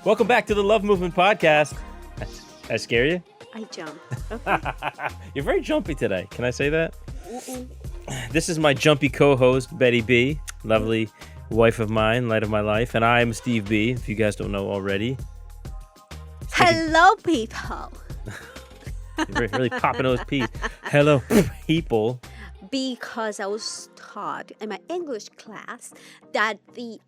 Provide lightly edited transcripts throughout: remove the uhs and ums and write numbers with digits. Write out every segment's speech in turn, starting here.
Welcome back to the Love Movement Podcast. I scare you? I jump. Okay. You're very jumpy today. Can I say that? This is my jumpy co-host, Betty B, lovely wife of mine, light of my life, and I'm Steve B, if you guys don't know already. Hello, people. You're really popping those P's. Hello, people. Because I was taught in my English class that the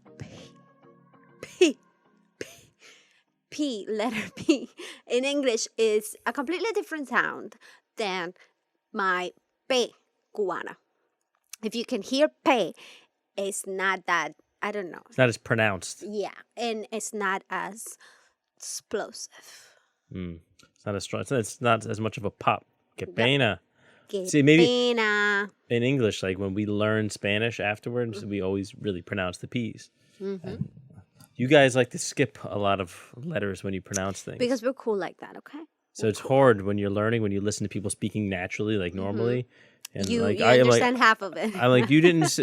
letter P in English is a completely different sound than my P cubana. If you can hear P, it's not that, I don't know. It's not as pronounced. Yeah, and it's not as explosive. It's not as strong. It's not as much of a pop. Que pena. Que See, maybe pena. in English, like when we learn Spanish afterwards, we always really pronounce the P's. Mm-hmm. You guys like to skip a lot of letters when you pronounce things. Because we're cool like that, okay? So it's hard when you're learning, when you listen to people speaking naturally, like normally. And You like, understand half of it. I'm like, you didn't,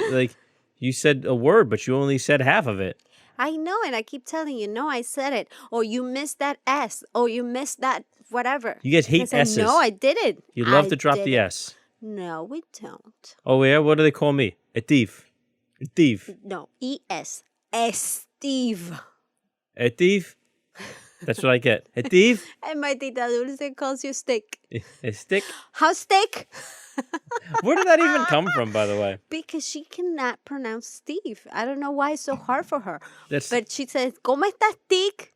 you said a word, but you only said half of it. I know, and I keep telling you, no, I said it. Or you missed that S. Or you missed that whatever. You guys hate S's. No, I did it. You love to drop the S. No, we don't. Oh, yeah? What do they call me? A thief. A thief. No, E-S. Steve. A thief? That's what I get. A thief? And my tita Dulce calls you stick. A stick? How's stick? Where did that even come from, by the way? Because she cannot pronounce Steve. I don't know why it's so hard for her. But she says, ¿Cómo estás, stick?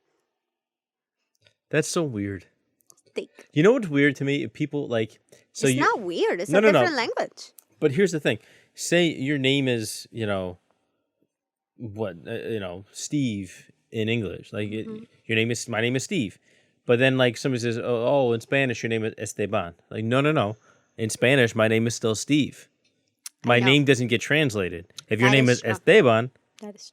That's so weird. Stick. You know what's weird to me? People like... It's not weird. It's a different language. But here's the thing. Say your name is, Steve in English. Like, my name is Steve. But then, like, somebody says, oh, in Spanish, your name is Esteban. Like, no. In Spanish, my name is still Steve. My name doesn't get translated. If your name is Esteban,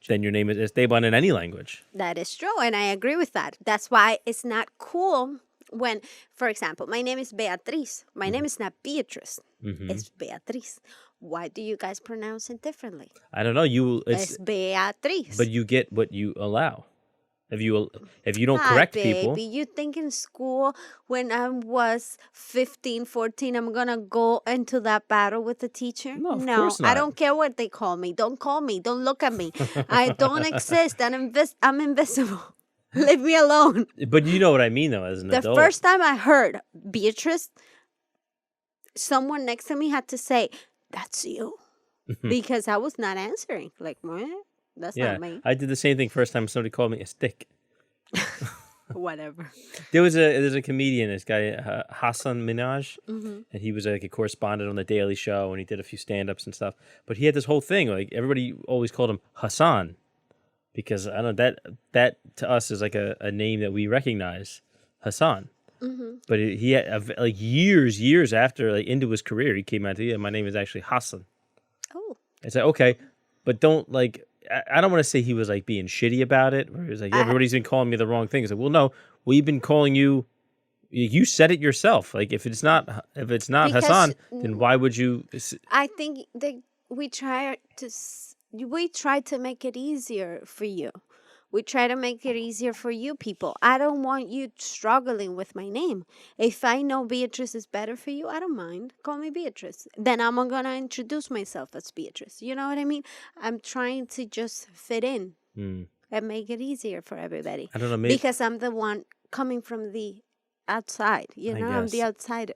then your name is Esteban in any language. That is true, and I agree with that. That's why it's not cool when, for example, my name is Beatriz. My name is not Beatrice. It's Beatriz. Why do you guys pronounce it differently? I don't know. It's Beatriz. But you get what you allow. If you don't correct people. Baby, you think in school when I was 15, 14, I'm going to go into that battle with the teacher? No, of course not. I don't care what they call me. Don't call me. Don't look at me. I don't exist. I'm invisible. Leave me alone. But you know what I mean, though, as an adult. The first time I heard Beatrice, someone next to me had to say, that's you. Because I was not answering. Like, what? That's not me. I did the same thing first time somebody called me a stick. Whatever. There's a comedian, this guy, Hassan Minhaj, and he was like a correspondent on The Daily Show, and he did a few stand-ups and stuff. But he had this whole thing, like everybody always called him Hassan, because I don't know, that to us is like a name that we recognize, Hassan. But he had like years after, like into his career, he came out to, my name is actually Hassan. Oh. It's like, okay, but don't like, I don't want to say he was like being shitty about it, or he was like, everybody's been calling me the wrong thing. It's like, well, no, we've been calling you. You said it yourself. Like, if it's not Hassan, then why would you? I think that we try to make it easier for you. We try to make it easier for you people. I don't want you struggling with my name. If I know Beatrice is better for you, I don't mind. Call me Beatrice. Then I'm going to introduce myself as Beatrice. You know what I mean? I'm trying to just fit in and make it easier for everybody. I don't know. Maybe... Because I'm the one coming from the outside. I'm the outsider.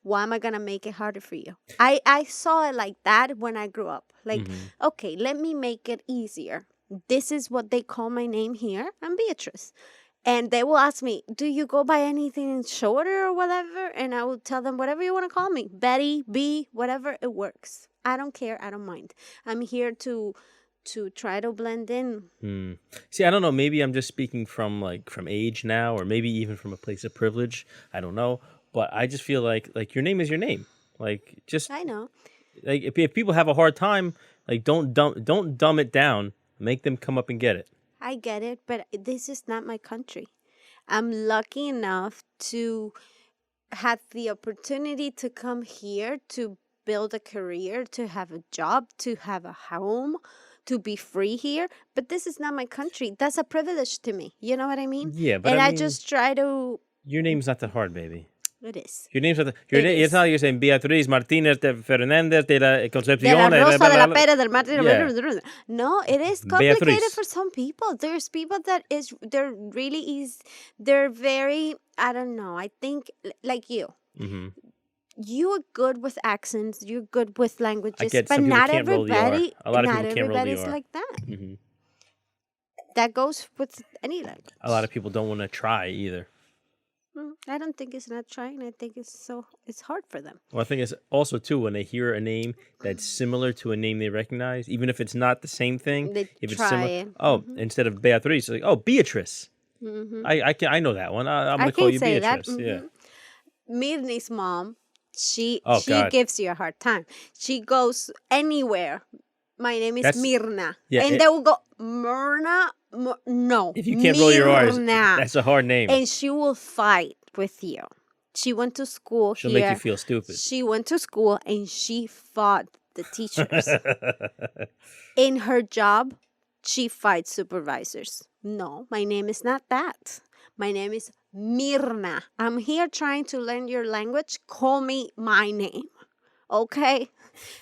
Why am I going to make it harder for you? I saw it like that when I grew up. Like, okay, let me make it easier. This is what they call my name here. I'm Beatrice. And they will ask me, do you go by anything shorter or whatever? And I will tell them, whatever you want to call me. Betty, B, whatever, it works. I don't care. I don't mind. I'm here to try to blend in. See, I don't know. Maybe I'm just speaking from age now, or maybe even from a place of privilege. I don't know. But I just feel like your name is your name. I know. Like if people have a hard time, like don't dumb it down Make them come up and get it. I get it, but this is not my country. I'm lucky enough to have the opportunity to come here to build a career, to have a job, to have a home, to be free here. But this is not my country. That's a privilege to me. You know what I mean? Yeah, but and I I mean, just try to. your name's not that hard, baby. It is. Your name's not that. It's not like you're saying Beatriz Martinez de Fernández de la Concepción. De la Rosa de la Pera del Martín. Yeah. No, it is complicated Beatriz. for some people. There's people they're really easy. They're very, I don't know. I think like you. Mm-hmm. You are good with accents. You're good with languages. I get but some people not can't roll the R. everybody. A lot of not people can't roll the everybody's R. like that. Mm-hmm. That goes with any language. A lot of people don't want to try either. I don't think it's not trying. I think it's hard for them. Well, I think it's also too when they hear a name that's similar to a name they recognize, even if it's not the same thing. They if try it's similar, it. Instead of Beatriz, it's like Beatrice. Mm-hmm. I know that one. I'm gonna call you Beatrice. That. Yeah. Mirni's mom, she God. gives you a hard time. She goes anywhere. My name is Mirna. Yeah, and they will go, Myrna? No. If you can't roll your R's, Mirna. that's a hard name. And she will fight with you. She went to school She'll here. make you feel stupid. She went to school and she fought the teachers. In her job, she fights supervisors. No, my name is not that. My name is Mirna. I'm here trying to learn your language. Call me my name. Okay?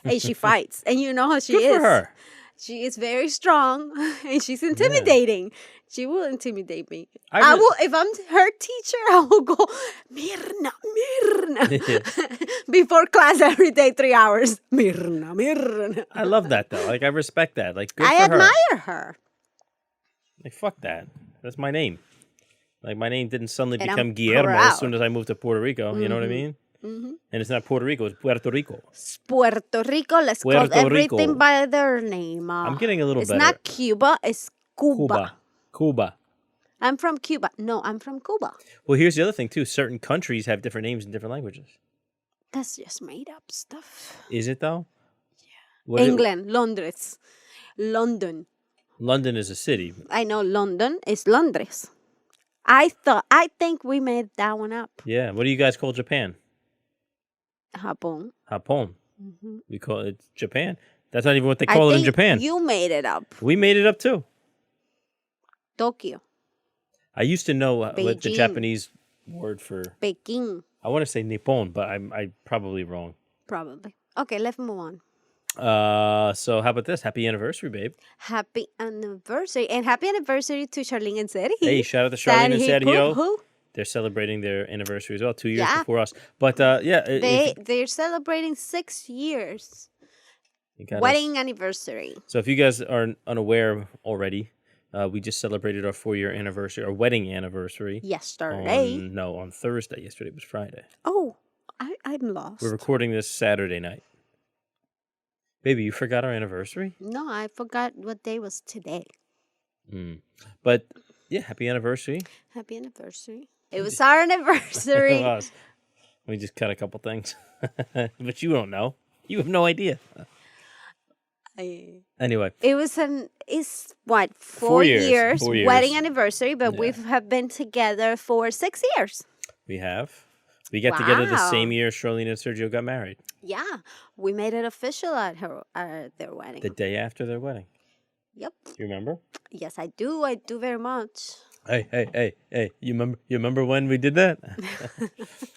And she fights. And you know how she is. Good for her. She is very strong and she's intimidating. Yeah. She will intimidate me. I will, if I'm her teacher, I will go, Mirna. Before class every day, 3 hours. Mirna. I love that though. Like I respect that. Like good I for her. admire her. Like fuck that. That's my name. Like my name didn't suddenly and become I'm Guillermo proud. as soon as I moved to Puerto Rico. Mm-hmm. You know what I mean? Mm-hmm. And it's not Puerto Rico, it's Puerto Rico. Puerto Rico, let's call everything by their name. I'm getting a little better. It's not Cuba, it's Cuba. Cuba. I'm from Cuba. No, I'm from Cuba. Well, here's the other thing, too. Certain countries have different names in different languages. That's just made up stuff. Is it, though? Yeah. England, Londres, London. London is a city. I know London is Londres. I think we made that one up. Yeah. What do you guys call Japan? Japón. Mm-hmm. We call it Japan. That's not even what they call it in Japan. You made it up. We made it up too. Tokyo. I used to know what the Japanese word for Peking. I want to say Nippon, but I'm probably wrong. Probably. Okay, let's move on. So how about this? Happy anniversary, babe. Happy anniversary. And happy anniversary to Charlene and Sergio. Hey, shout out to Charlene and Sergio. Who? They're celebrating their anniversary as well, 2 years before us. But they're celebrating 6 years. Wedding anniversary. So if you guys are unaware already, we just celebrated our 4-year anniversary, our wedding anniversary. Yesterday. On Thursday. Yesterday was Friday. Oh, I'm lost. We're recording this Saturday night. Baby, you forgot our anniversary? No, I forgot what day was today. But yeah, happy anniversary. Happy anniversary. It was our anniversary. It was. We just cut a couple things. But you don't know. You have no idea. Anyway. It was it's what, 4 years 4 years. wedding anniversary, but we have been together for 6 years. We have. We got together the same year Charlene and Sergio got married. Yeah. We made it official at their wedding. The day after their wedding. Yep. Do you remember? Yes, I do. I do very much. Hey. You remember when we did that?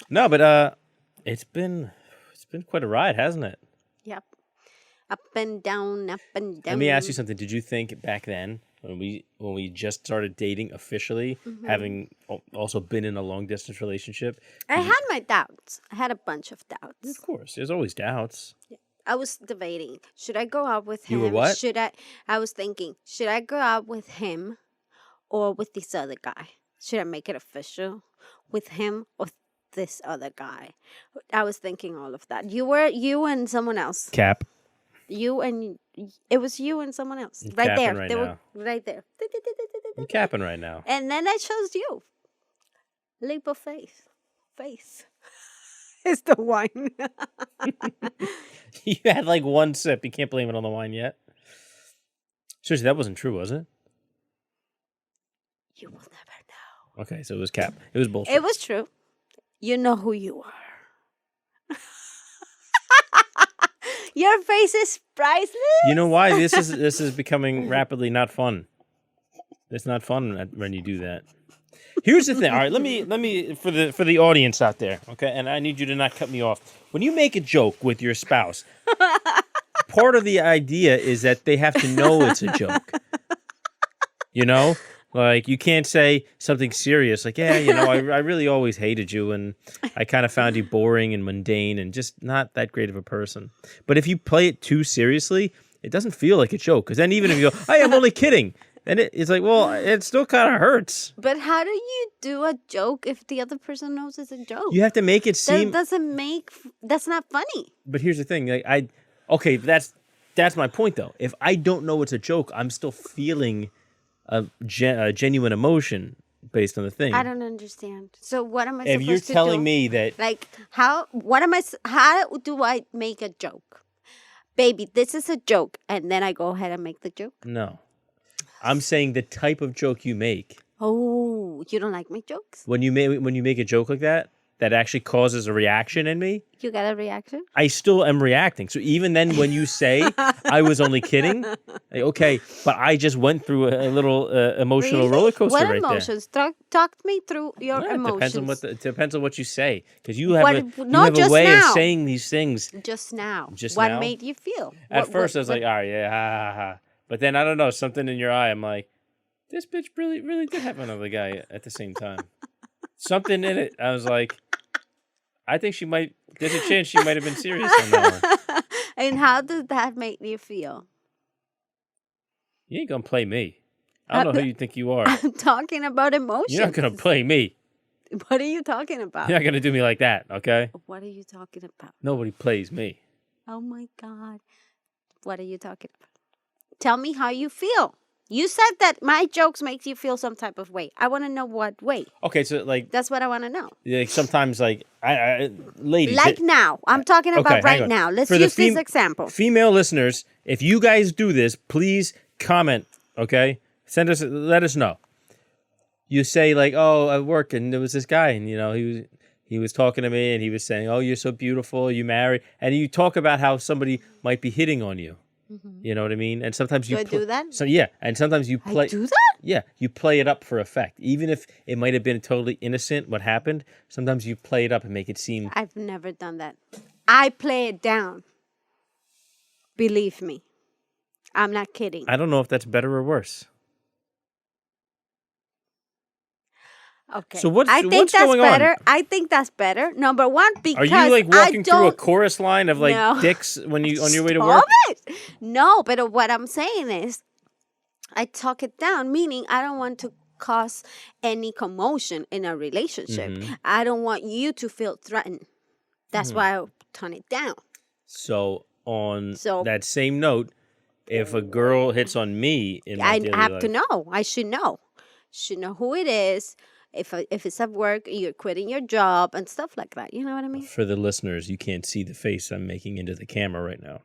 No, but it's been quite a ride, hasn't it? Yep. Up and down, up and down. Let me ask you something. Did you think back then when we just started dating officially, having also been in a long distance relationship? I had my doubts. I had a bunch of doubts. Of course. There's always doubts. Yeah. I was debating. Should I go out with him? You were what? I was thinking, should I go out with him or with this other guy? Should I make it official with him or this other guy? I was thinking all of that. You and someone else. Cap. It was you and someone else. I'm right there. right they now. were right there. I'm capping right now. And then I chose you. Leap of faith. Faith. It's the wine. You had like one sip. You can't blame it on the wine yet. Seriously, that wasn't true, was it? You will never know. Okay, so it was cap. It was bullshit. It was true. You know who you are. Your face is priceless. You know why? This is becoming rapidly not fun. It's not fun when you do that. Here's the thing. All right, let me for the audience out there, okay? And I need you to not cut me off. When you make a joke with your spouse, part of the idea is that they have to know it's a joke. You know? Like, you can't say something serious like, yeah, you know, I really always hated you and I kind of found you boring and mundane and just not that great of a person. But if you play it too seriously, it doesn't feel like a joke. Because then even if you go, hey, I'm only kidding, then it's like, well, it still kind of hurts. But how do you do a joke if the other person knows it's a joke? You have to make it seem... That's not funny. But here's the thing. Like, okay, that's my point, though. If I don't know it's a joke, I'm still feeling... a genuine emotion based on the thing. I don't understand. So what am I supposed to do? If you're telling me that... Like, how do I make a joke? Baby, this is a joke. And then I go ahead and make the joke? No. I'm saying the type of joke you make. Oh, you don't like my jokes? When you make a joke like that actually causes a reaction in me. You got a reaction? I still am reacting. So even then when you say I was only kidding, like, okay, but I just went through a little emotional roller coaster right there. What emotions? Talk me through your emotions. It depends on what you say. Because you have a way of saying these things. Just now. Just what now? Made you feel? At first I was like, all right, yeah, ha, ha, ha. But then, I don't know, something in your eye, I'm like, this bitch really, really did have another guy at the same time. Something in it, I was like, I think there's a chance she might have been serious on that one. And how does that make you feel? You ain't gonna play me. I don't know who you think you are. I'm talking about emotions. You're not gonna play me. What are you talking about? You're not gonna do me like that, okay? What are you talking about? Nobody plays me. Oh my God. What are you talking about? Tell me how you feel. You said that my jokes makes you feel some type of way. I want to know what way. Okay, so like... That's what I want to know. Like sometimes like, ladies... Like now. I'm talking about right now. Let's use this example. Female listeners, if you guys do this, please comment, okay? Let us know. You say like, oh, I work and there was this guy and, you know, he was talking to me and he was saying, oh, you're so beautiful, you married. And you talk about how somebody might be hitting on you. Mm-hmm. You know what I mean? And sometimes you do that? So yeah, and sometimes you play. I do that? Yeah, you play it up for effect, even if it might have been totally innocent. What happened? Sometimes you play it up and make it seem. I've never done that. I play it down. Believe me, I'm not kidding. I don't know if that's better or worse. Okay. So what's going better. on? I think that's better. Number one, because are you like walking through a chorus line of like dicks when you on your way to work? No, but what I'm saying is, I talk it down, meaning I don't want to cause any commotion in a relationship. Mm-hmm. I don't want you to feel threatened. That's why I tone it down. So on that same note, if a girl hits on me in my daily life, to know. I should know. Should know who it is. If it's at work, you're quitting your job and stuff like that. You know what I mean? For the listeners, you can't see the face I'm making into the camera right now.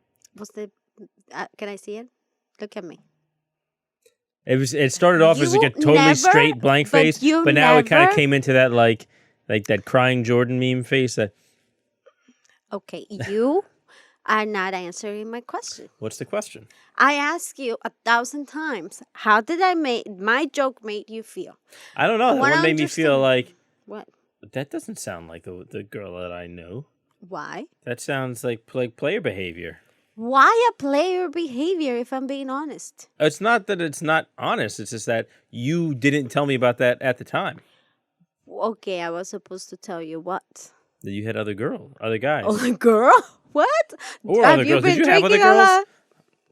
Can I see it? Look at me. It started off as like a totally straight blank face, but now it kind of came into that like that crying Jordan meme face. Okay, you are not answering my question. What's the question? I asked you 1,000 times, how did my joke made you feel? I don't know. That one made me feel like... What? That doesn't sound like the girl that I know. Why? That sounds like player behavior. Why a player behavior, if I'm being honest? It's not that it's not honest. It's just that you didn't tell me about that at the time. Okay, I was supposed to tell you what? That you had other guys. Other girl? What? Or other girls. Did you have other girls?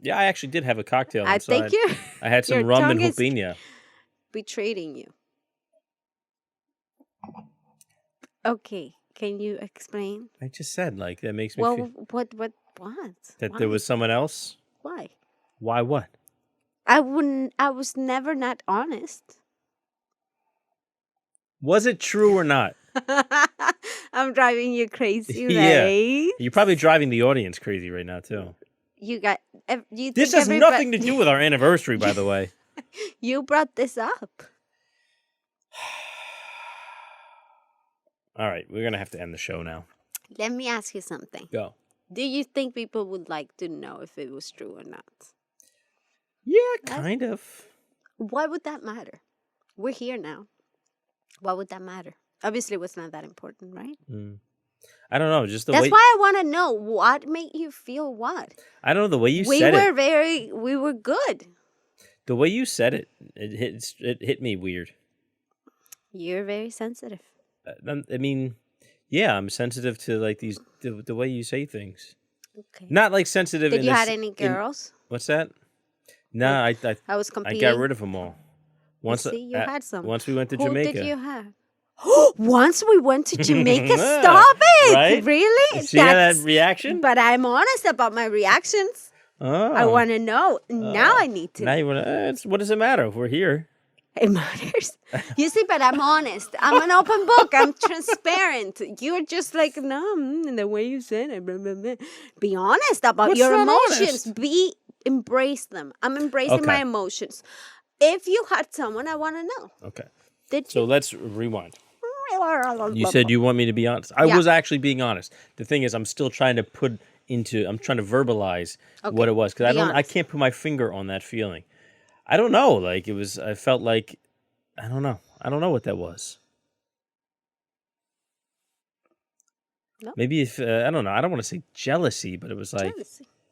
Yeah, I actually did have a cocktail inside. I think I had some rum and hoopina. Betraying you. Okay, can you explain? I just said like that makes me feel. What? That there was someone else? Why? Why what? I was never not honest. Was it true or not? I'm driving you crazy, right? Yeah. You're probably driving the audience crazy right now too. You got. You This think has nothing to do with our anniversary, by the way. You brought this up. All right, we're going to have to end the show now. Let me ask you something. Go. Do you think people would like to know if it was true or not? Yeah, kind of. Why would that matter? We're here now. Why would that matter? Obviously, it was not that important, right? I don't know. Just the That's way. why I want to know what made you feel what. I don't know the way you said it. We were good. The way you said it, it hit me weird. You're very sensitive. I mean, yeah, I'm sensitive to like the way you say things. Okay. Not like sensitive. Did you have any girls? What's that? No, I was competing. I got rid of them all. Once you had some. Once we went to Who Jamaica. Did you have? Once we went to Jamaica. Stop it! Right? Really? See that reaction? But I'm honest about my reactions. Oh. I want to know. Now I need to. Now you want to. What does it matter if we're here? It matters. You see, but I'm honest. I'm an open book. I'm transparent. You're just like, no, the way you said it. Blah, blah, blah. Be honest about your emotions. Honest? Embrace them. I'm embracing my emotions. If you had someone, I want to know. Okay. Did you? So let's rewind. You said you want me to be honest. I was actually being honest. The thing is, I'm still trying to I'm trying to verbalize what it was because I can't put my finger on that feeling. I don't know. Like I felt like, I don't know. I don't know what that was. No. Maybe if, I don't know. I don't want to say jealousy, but it was like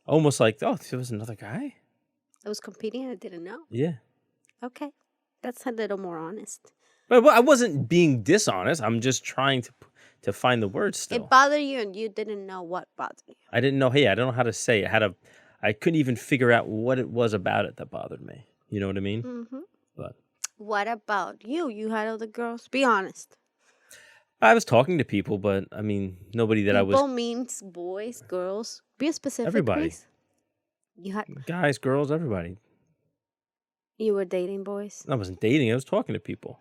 almost like, oh, there was another guy. I was competing and I didn't know. Yeah. Okay. That's a little more honest. But I wasn't being dishonest. I'm just trying to find the words still. It bothered you and you didn't know what bothered you. I didn't know. Hey, I don't know how to say it. I couldn't even figure out what it was about it that bothered me. You know what I mean? Mm-hmm. But what about you? You had other girls? Be honest. I was talking to people, but I mean, nobody that I was. People means boys, girls. Be specific, everybody. Please. You had guys, girls, everybody. You were dating boys? I wasn't dating. I was talking to people.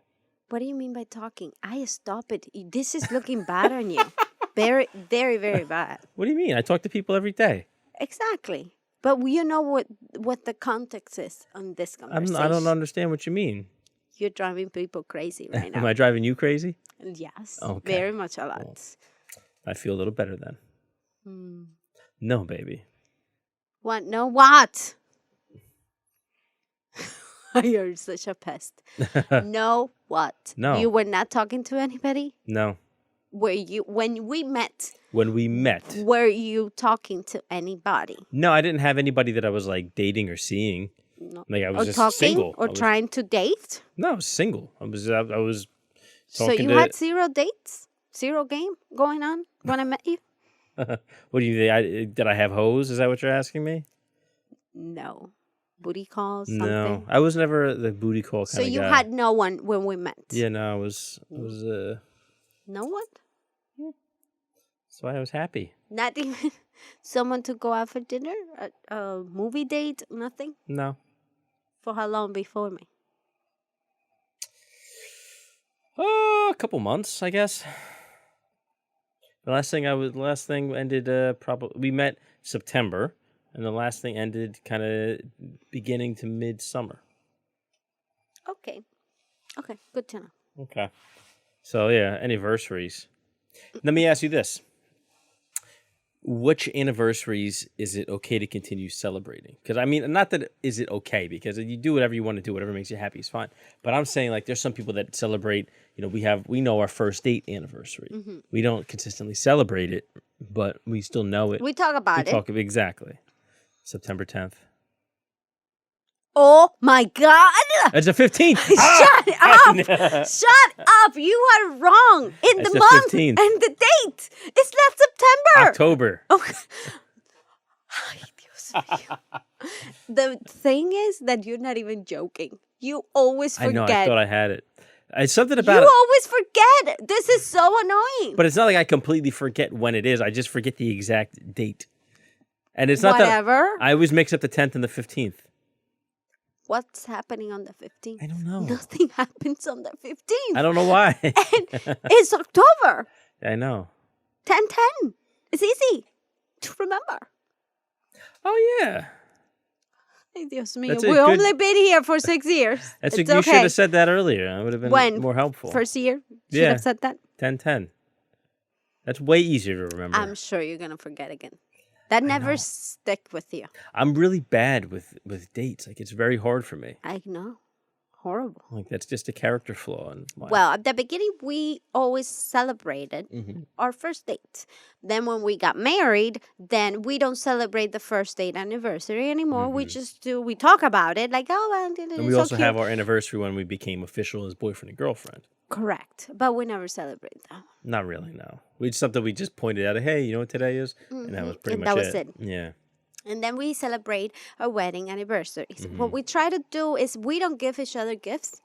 What do you mean by talking? Stop it. This is looking bad on you. Very, very, very bad. What do you mean? I talk to people every day. Exactly. But you know what the context is on this conversation. I don't understand what you mean. You're driving people crazy right now. Am I driving you crazy? Yes. Okay. Very much a lot. Well, I feel a little better then. No, baby. What? No, what? You're such a pest. No, what? No. You were not talking to anybody? No. When we met? When we met. Were you talking to anybody? No, I didn't have anybody that I was like dating or seeing. No. Like I was or just talking, single. Or trying to date? No, I was single. I was talking So you had 0 dates? 0 game going on when I met you? What do you think? Did I have hoes? Is that what you're asking me? No. Booty calls, something? No, I was never the booty call kind of guy. So you had no one when we met? Yeah, no, I was No one? Yeah. That's why I was happy. Not even someone to go out for dinner? A movie date? Nothing? No. For how long before me? A couple months, I guess. The last thing ended probably we met September. And the last thing ended kind of beginning to midsummer. Okay. Okay, good to know. Okay. So, yeah, anniversaries. Let me ask you this. Which anniversaries is it okay to continue celebrating? Because, I mean, not that is it okay, because you do whatever you want to do, whatever makes you happy is fine. But I'm saying, like, there's some people that celebrate, we know our first date anniversary. Mm-hmm. We don't consistently celebrate it, but we still know it. We talk about it. Exactly. September 10th. Oh my God! It's the 15th. Shut up! Shut up! You are wrong. In the month 15th. And the date. It's not September. October. Okay. The thing is that you're not even joking. You always forget. I know. I thought I had it. It's something about you always forget. This is so annoying. But it's not like I completely forget when it is. I just forget the exact date. And it's not whatever. That I always mix up the 10th and the 15th. What's happening on the 15th? I don't know. Nothing happens on the 15th. I don't know why. And it's October. I know. 10/10. It's easy to remember. Oh yeah. Ay, Dios mío. We've only been here for 6 years. That's it's you okay. should have said that earlier. It would have been more helpful. First year? Should have said that? 10-10. That's way easier to remember. I'm sure you're going to forget again. That never stick with you. I'm really bad with dates. Like, it's very hard for me. I know. Horrible. Like, that's just a character flaw. Well, at the beginning, we always celebrated our first date. Then when we got married, then we don't celebrate the first date anniversary anymore. We just we talk about it like, oh, and we also have our anniversary when we became official as boyfriend and girlfriend. Correct. But we never celebrate that. Not really, no. Something we just pointed out, hey, you know what today is? And that was pretty much it. That was it. Yeah. And then we celebrate our wedding anniversaries. What we try to do is we don't give each other gifts.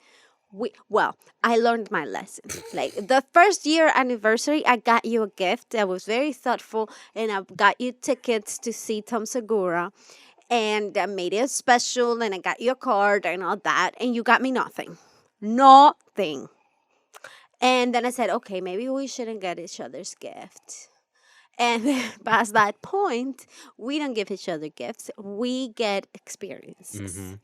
I learned my lesson. Like the first year anniversary, I got you a gift. I was very thoughtful, and I got you tickets to see Tom Segura. And I made it special, and I got you a card and all that. And you got me nothing. Nothing. And then I said, okay, maybe we shouldn't get each other's gifts. And past that point, we don't give each other gifts. We get experiences.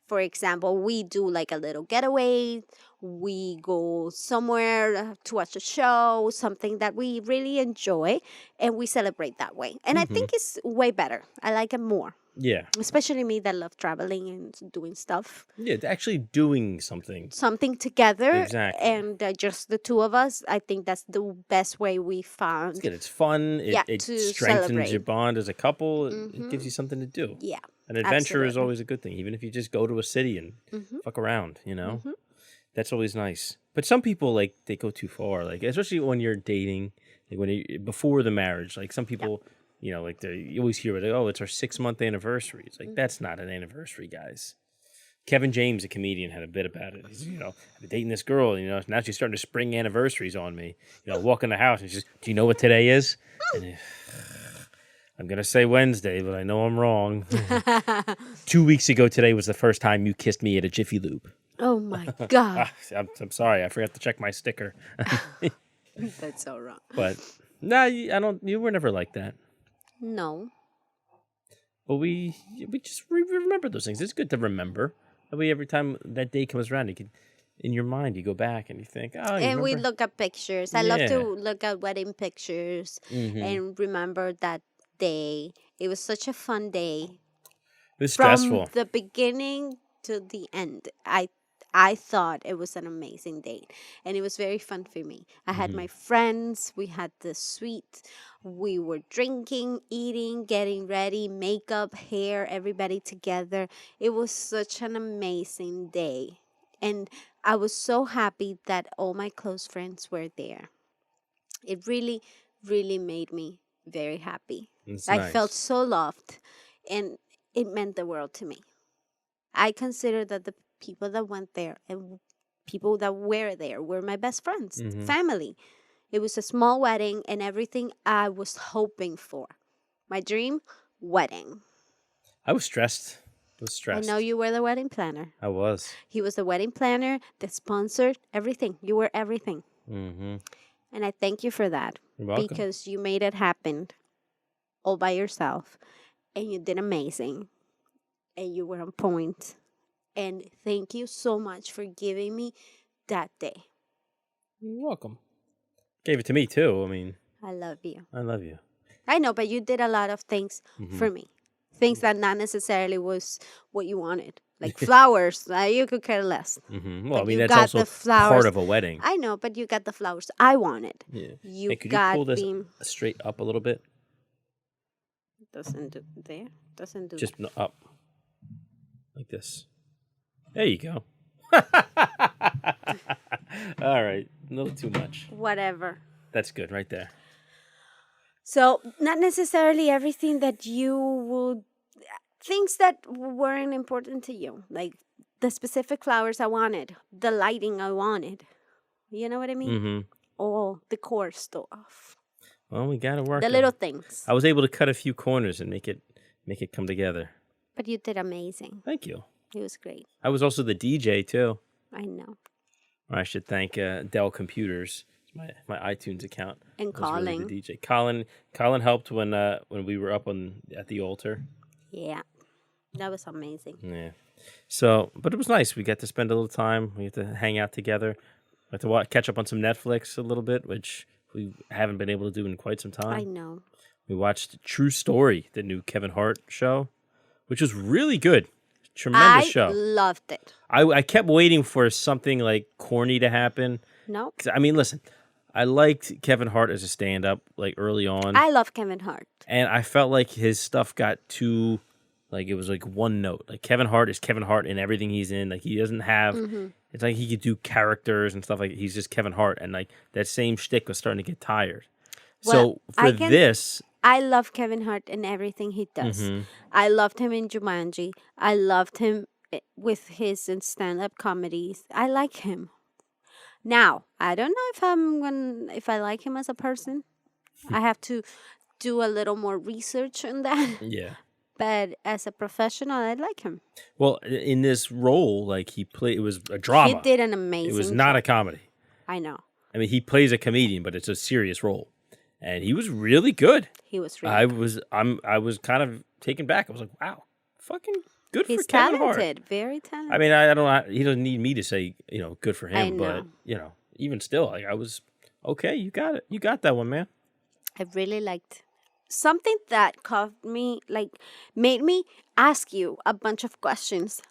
For example, we do like a little getaway. We go somewhere to watch a show, something that we really enjoy, and we celebrate that way. And I think it's way better. I like it more. Yeah. Especially me that love traveling and doing stuff. Yeah, actually doing something. Something together. Exactly. And just the two of us, I think that's the best way we found. It's good. It's fun. It strengthens your bond as a couple. It gives you something to do. Yeah. An adventure is always a good thing, even if you just go to a city and fuck around, you know? That's always nice. But some people, like, they go too far. Like, especially when you're dating, like before the marriage. Like, some people... You know, like you always hear it, like, oh, it's our 6-month anniversary. It's like, that's not an anniversary, guys. Kevin James, a comedian, had a bit about it. He's, I've been dating this girl, now she's starting to spring anniversaries on me. Walk in the house and she's do you know what today is? And, I'm going to say Wednesday, but I know I'm wrong. 2 weeks ago today was the first time you kissed me at a Jiffy Lube. Oh, my God. I'm sorry. I forgot to check my sticker. That's so wrong. But, no, you were never like that. No. But we just remember those things. It's good to remember. That way every time that day comes around, you can, in your mind, you go back and you think, oh, you and we remember? look at pictures. I love to look at wedding pictures and remember that day. It was such a fun day. It was stressful. From the beginning to the end. I thought it was an amazing date, and it was very fun for me. I had my friends, we had the suite, we were drinking, eating, getting ready, makeup, hair, everybody together. It was such an amazing day, and I was so happy that all my close friends were there. It really, really made me very happy. I felt so loved, and it meant the world to me. I consider that the people that went there and people that were there were my best friends, family. It was a small wedding and everything I was hoping for. My dream wedding. I was stressed. I know you were the wedding planner. I was. He was the wedding planner, the sponsor, everything. You were everything. And I thank you for that. You're welcome. Because you made it happen all by yourself. And you did amazing. And you were on point. And thank you so much for giving me that day. You're welcome. Gave it to me, too. I mean... I love you. I love you. I know, but you did a lot of things for me. Things that not necessarily was what you wanted. Like flowers. You could care less. Well, I mean, that's also part of a wedding. I know, but you got the flowers I wanted. Yeah. Could you pull this straight up a little bit? Doesn't do there. Doesn't do just that. Up. Like this. There you go. All right. A little too much. Whatever. That's good right there. So, not necessarily everything that you would... Things that weren't important to you. Like the specific flowers I wanted. The lighting I wanted. You know what I mean? All the core stuff. Well, we got to work. The little things. I was able to cut a few corners and make it come together. But you did amazing. Thank you. It was great. I was also the DJ, too. I know. I should thank Dell Computers. my iTunes account. And I was really Colin. the DJ. Colin helped when we were up at the altar. Yeah. That was amazing. Yeah. So, but it was nice. We got to spend a little time. We got to hang out together. We got to catch up on some Netflix a little bit, which we haven't been able to do in quite some time. I know. We watched True Story, the new Kevin Hart show, which was really good. Tremendous show. I loved it. I kept waiting for something like corny to happen. No. I mean, listen, I liked Kevin Hart as a stand-up like early on. I love Kevin Hart. And I felt like his stuff got too, like it was like one note. Like Kevin Hart is Kevin Hart in everything he's in. Like he doesn't have, it's like he could do characters and stuff like he's just Kevin Hart. And like that same shtick was starting to get tired. Well, so for this. I love Kevin Hart in everything he does. I loved him in Jumanji. I loved him with his stand-up comedies. I like him. Now, I don't know if I like him as a person. I have to do a little more research on that. Yeah. But as a professional, I like him. Well, in this role, like it was a drama. He did an amazing It was not a comedy. I know. I mean, he plays a comedian, but it's a serious role. And he was really good. He was really good. I was kind of taken back. I was like, wow, fucking good He's for Kevin Hart. talented, very talented. I mean, I don't. He doesn't need me to say, good for him. I know. But even still, like I was okay. You got it. You got that one, man. I really liked something that caught me, like made me ask you a bunch of questions.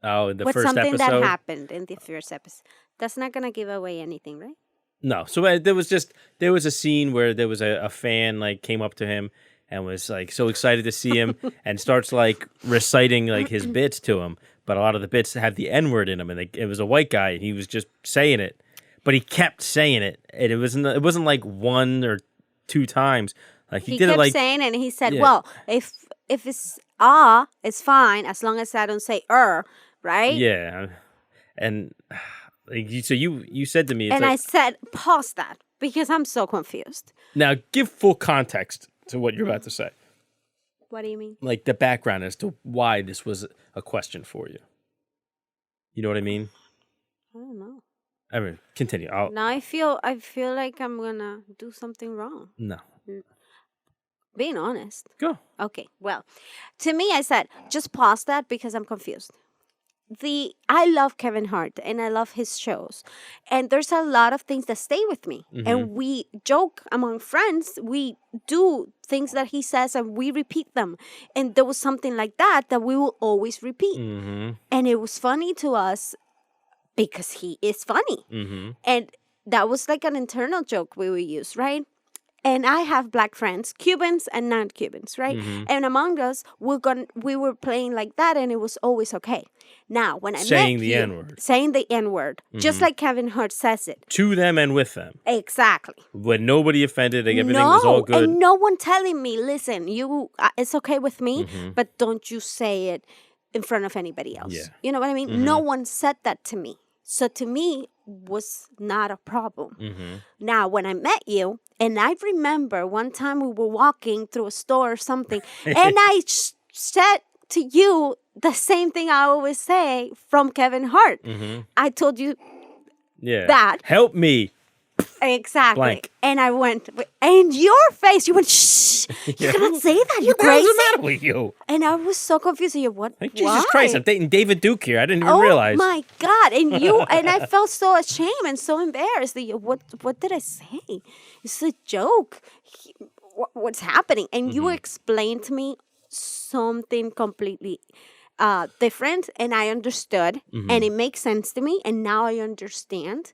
Oh, in the What's first something episode that happened in the first episode? That's not gonna give away anything, right? No. So there was a scene where there was a fan like came up to him and was like so excited to see him and starts like reciting like his bits to him, but a lot of the bits have the N-word in them, and it was a white guy and he was just saying it, but he kept saying it, and it wasn't like one or two times. Like he did kept it like saying it, and he said, Yeah. "Well, if it's it's fine as long as I don't say right?" Yeah, and so you said to me, it's And like, I said, "Pause that," because I'm so confused. now give full context to what you're about to say, What do you mean? like the background as to why this was a question for you. You know what I mean? I don't know. I mean, continue. Now I feel like I'm gonna do something wrong. No, Being honest. go. Okay, well, to me, I said, just pause that because I'm confused. I love Kevin Hart and I love his shows. And there's a lot of things that stay with me. And we joke among friends. We do things that he says and we repeat them. And there was something like that we will always repeat. And it was funny to us because he is funny. And that was like an internal joke we would use, right? And I have black friends, Cubans and non-Cubans, right? And among us, we were playing like that, and it was always okay. Now, when I Saying met the you, N-word. saying the N-word, just like Kevin Hart says it. To them and with them. Exactly. When nobody offended, like everything was all good. And no one telling me, listen, it's okay with me, but don't you say it in front of anybody else. Yeah. You know what I mean? No one said that to me. So to me, was not a problem. Now, when I met you, and I remember one time we were walking through a store or something, and I said to you the same thing I always say from Kevin Hart. I told you that. Help me. Exactly. Blank. And I went, and your face, you went, shh, you cannot say that, you're What the crazy. hell's the matter with you? And I was so confused. And you, what? Like, Jesus why? Christ, I'm dating David Duke here. I didn't even realize. Oh my God. And you, and I felt so ashamed and so embarrassed. That what did I say? It's a joke. What's happening? And you explained to me something completely different, and I understood, and it makes sense to me, and now I understand.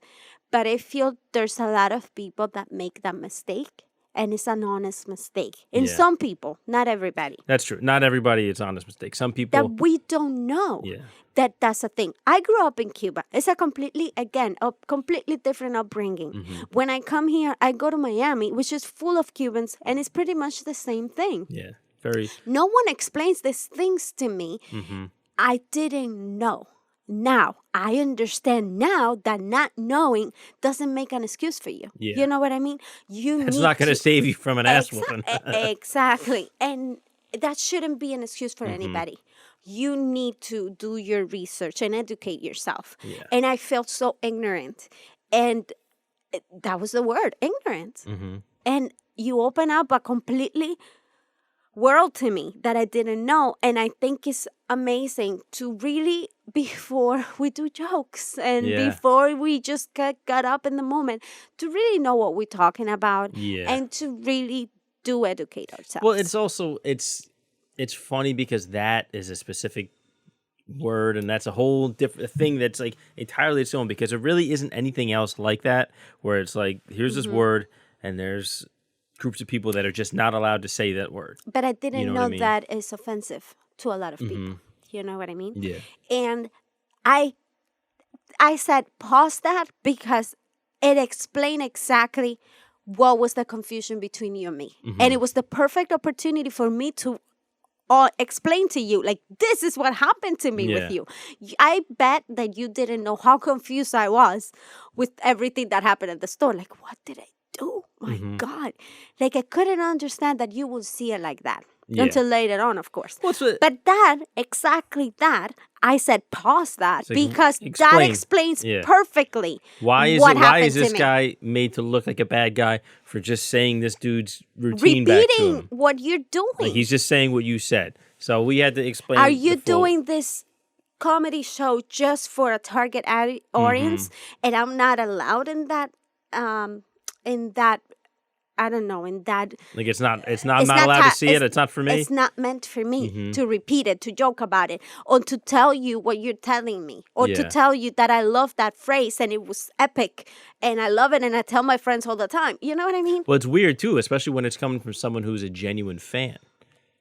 But I feel there's a lot of people that make that mistake, and it's an honest mistake. And some people, not everybody. That's true. Not everybody is honest mistake. Some people That we don't know that's a thing. I grew up in Cuba. It's a completely different upbringing. When I come here, I go to Miami, which is full of Cubans, and it's pretty much the same thing. Yeah. Very. No one explains these things to me. I didn't know. Now, I understand now that not knowing doesn't make an excuse for you. Yeah. You know what I mean? It's not going to save you from an ass whooping. Exactly. And that shouldn't be an excuse for anybody. You need to do your research and educate yourself. Yeah. And I felt so ignorant. And that was the word, ignorance. Mm-hmm. And you open up a completely world to me that I didn't know. And I think it's amazing to really, before we do jokes and before we just get up in the moment, to really know what we're talking about and to really do educate ourselves. Well, it's also, it's funny because that is a specific word, and that's a whole different thing that's like entirely its own, because there really isn't anything else like that where it's like, here's this word and there's groups of people that are just not allowed to say that word. But I didn't know that is offensive to a lot of people. You know what I mean? Yeah. And I said pause that because it explained exactly what was the confusion between you and me. And it was the perfect opportunity for me to explain to you, like, this is what happened to me with you. I bet that you didn't know how confused I was with everything that happened at the store. Like, what did I do? My God. Like, I couldn't understand that you would see it like that until later on, of course. But exactly that, I said pause that because that explains perfectly why is this guy made to look like a bad guy for just saying this dude's routine back to him? Repeating what you're doing. Like, he's just saying what you said. So we had to explain. Are you doing this comedy show just for a target audience, and I'm not allowed in that I don't know, in that, like, I'm not allowed to see it. It's not for me. It's not meant for me to repeat it, to joke about it, or to tell you what you're telling me, or to tell you that I love that phrase and it was epic and I love it and I tell my friends all the time. You know what I mean? Well, it's weird too, especially when it's coming from someone who's a genuine fan.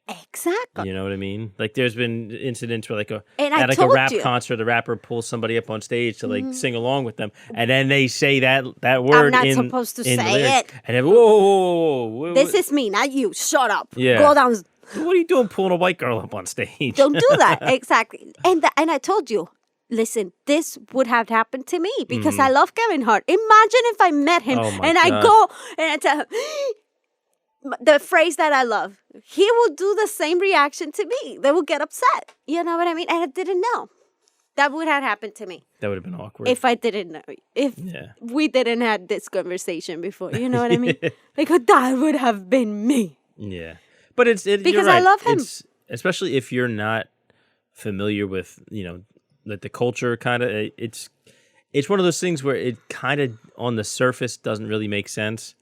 Exactly. You know what I mean? Like, there's been incidents where, like, at a rap concert, the rapper pulls somebody up on stage to like sing along with them, and then they say that word. I'm not supposed to say it. And then, whoa. This is me, not you. Shut up. Yeah. Go down. What are you doing pulling a white girl up on stage? Don't do that. Exactly. And I told you, listen, this would have happened to me because I love Kevin Hart. Imagine if I met him and I go and I tell him the phrase that I love. He will do the same reaction to me. They will get upset. You know what I mean? And I didn't know. That would have happened to me. That would have been awkward. If I didn't know. If we didn't have this conversation before. You know what I mean? Like, that would have been me. Yeah. But because you're right. I love him. Especially if you're not familiar with, like the culture kind of, it's one of those things where it kind of on the surface doesn't really make sense.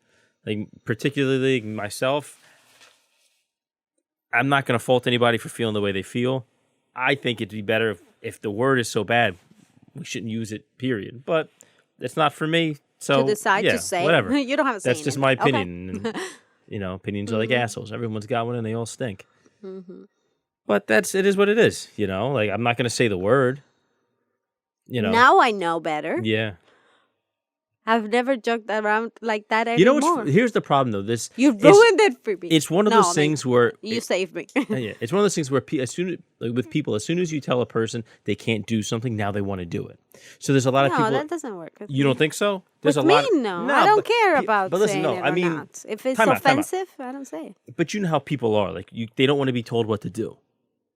Like, particularly myself, I'm not going to fault anybody for feeling the way they feel. I think it'd be better if the word is so bad, we shouldn't use it, period. But it's not for me. So to decide to say whatever. You don't have a say. That's just my opinion. Okay. And, opinions are like assholes. Everyone's got one and they all stink. But it is what it is. Like, I'm not going to say the word. Now I know better. Yeah. I've never joked around like that anymore. Here's the problem, though. You ruined it for me. It's one of those things where you saved me. It's one of those things where as soon as you tell a person they can't do something, now they want to do it. So there's a lot of people. No, that doesn't work. You don't think so? There's no. I don't care about saying it or not. If it's offensive, I don't say it. But you know how people are. Like, they don't want to be told what to do.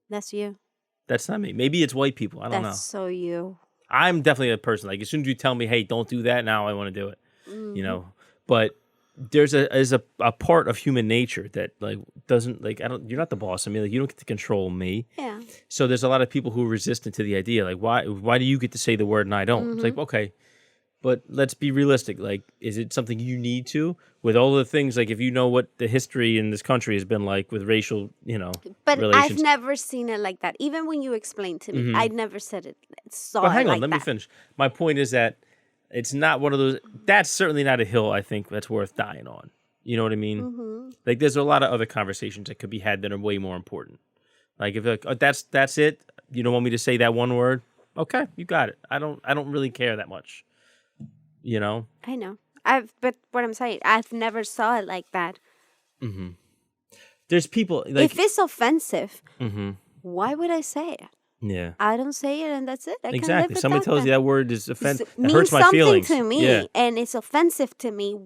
That's you. That's not me. Maybe it's white people. I don't know. That's so you. I'm definitely a person, like, as soon as you tell me, hey, don't do that, now I want to do it, But there's a part of human nature that, like, doesn't, like, you're not the boss. I mean, like, you don't get to control me. Yeah. So there's a lot of people who are resistant to the idea, like, why do you get to say the word and I don't? It's like, okay, but let's be realistic. Like, is it something you need to? With all the things, like, if you know what the history in this country has been like with racial, But relations. I've never seen it like that. Even when you explained to me, I'd never said it. But hang on, let me finish. My point is that it's not one of those. That's certainly not a hill I think that's worth dying on. You know what I mean? Like, there's a lot of other conversations that could be had that are way more important. Like, if that's it, you don't want me to say that one word. Okay, you got it. I don't really care that much. I know. But what I'm saying, I've never saw it like that. There's people like, if it's offensive, why would I say it? Yeah, I don't say it, and that's it. I exactly. Can Somebody tells you that word is offensive. It means hurts my feelings to me, and it's offensive to me.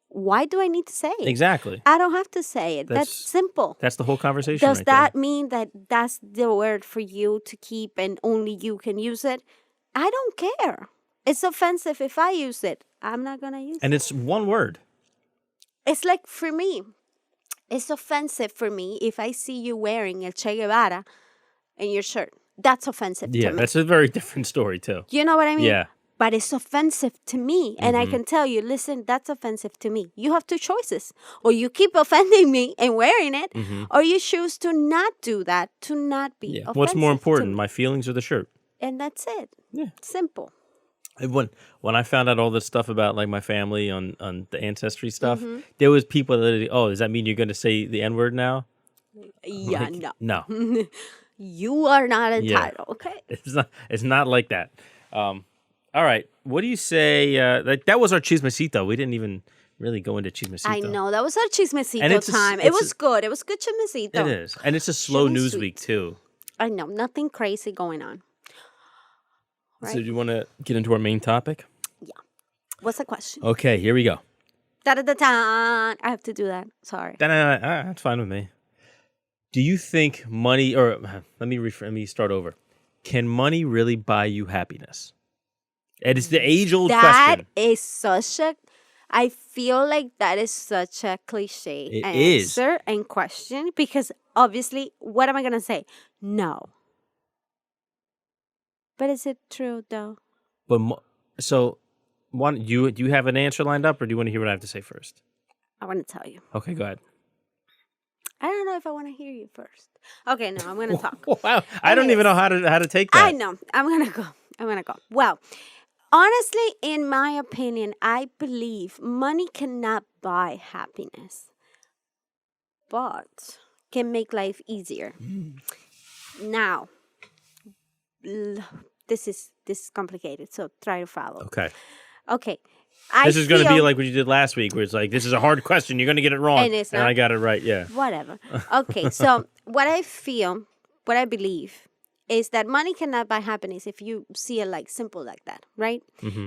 Why do I need to say it? Exactly. I don't have to say it. That's simple. That's the whole conversation. Does that mean that that's the word for you to keep, and only you can use it? I don't care. It's offensive if I use it. I'm not going to use it. And it's one word. It's like, for me, it's offensive for me if I see you wearing a Che Guevara in your shirt. That's offensive to me. Yeah, that's a very different story, too. You know what I mean? Yeah. But it's offensive to me. And I can tell you, listen, that's offensive to me. You have two choices. Or you keep offending me and wearing it, or you choose to not do that, to not be offensive. What's more important, my feelings or the shirt? And that's it. Yeah. Simple. When I found out all this stuff about like my family on the ancestry stuff, there was people that, does that mean you're going to say the N-word now? Yeah, like, no. No. You are not entitled, okay? It's not like that. All right. What do you say? That was our chismecito. We didn't even really go into chismecito. I know. That was our chismecito time. It was good. It was good chismecito. It is. And it's a slow news week, too. I know. Nothing crazy going on. Right? So do you want to get into our main topic? Yeah. What's the question? Okay, here we go. Da-da-da-da. I have to do that. Sorry. That's fine with me. Do you think money, or let me start over. Can money really buy you happiness? It is the age-old question. That is such a, I feel like that is such a cliche answer and question, because obviously, what am I going to say? No. But is it true, though? But do you have an answer lined up, or do you want to hear what I have to say first? I want to tell you. Okay, go ahead. I don't know if I want to hear you first. Okay, no, I'm going to talk. Wow, I don't even know how to take that. I know. I'm going to go. Well, honestly, in my opinion, I believe money cannot buy happiness, but can make life easier. Now, this is complicated, so try to follow. Okay. This is going to be like what you did last week, where it's like, this is a hard question, you're going to get it wrong, and I got it right, yeah. Whatever. Okay, so what I believe is that money cannot buy happiness if you see it like simple like that, right?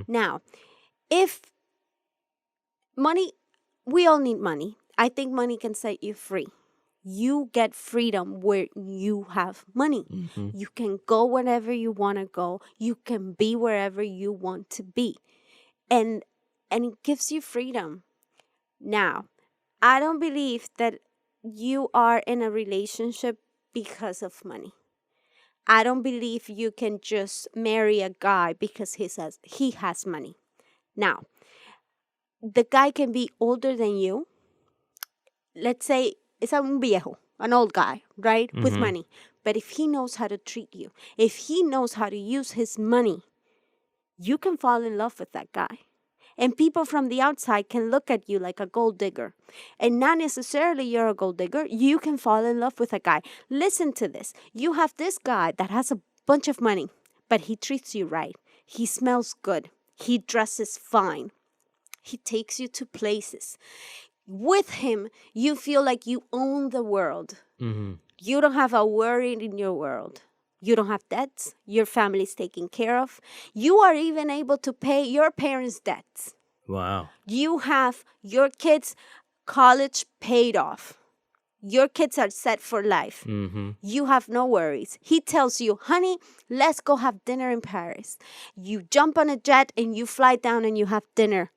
Now, if money, we all need money. I think money can set you free. You get freedom where you have money. You can go wherever you want to go. You can be wherever you want to be. And it gives you freedom. Now, I don't believe that you are in a relationship because of money. I don't believe you can just marry a guy because he has money. Now, the guy can be older than you. Let's say it's un viejo, an old guy, right? With money. But if he knows how to treat you, if he knows how to use his money, you can fall in love with that guy. And people from the outside can look at you like a gold digger. And not necessarily you're a gold digger. You can fall in love with a guy. Listen to this. You have this guy that has a bunch of money, but he treats you right. He smells good. He dresses fine. He takes you to places. With him, you feel like you own the world. You don't have a worry in your world. You don't have debts. Your family's taken care of. You are even able to pay your parents' debts. Wow. You have your kids' college paid off. Your kids are set for life. You have no worries. He tells you, honey, let's go have dinner in Paris. You jump on a jet and you fly down and you have dinner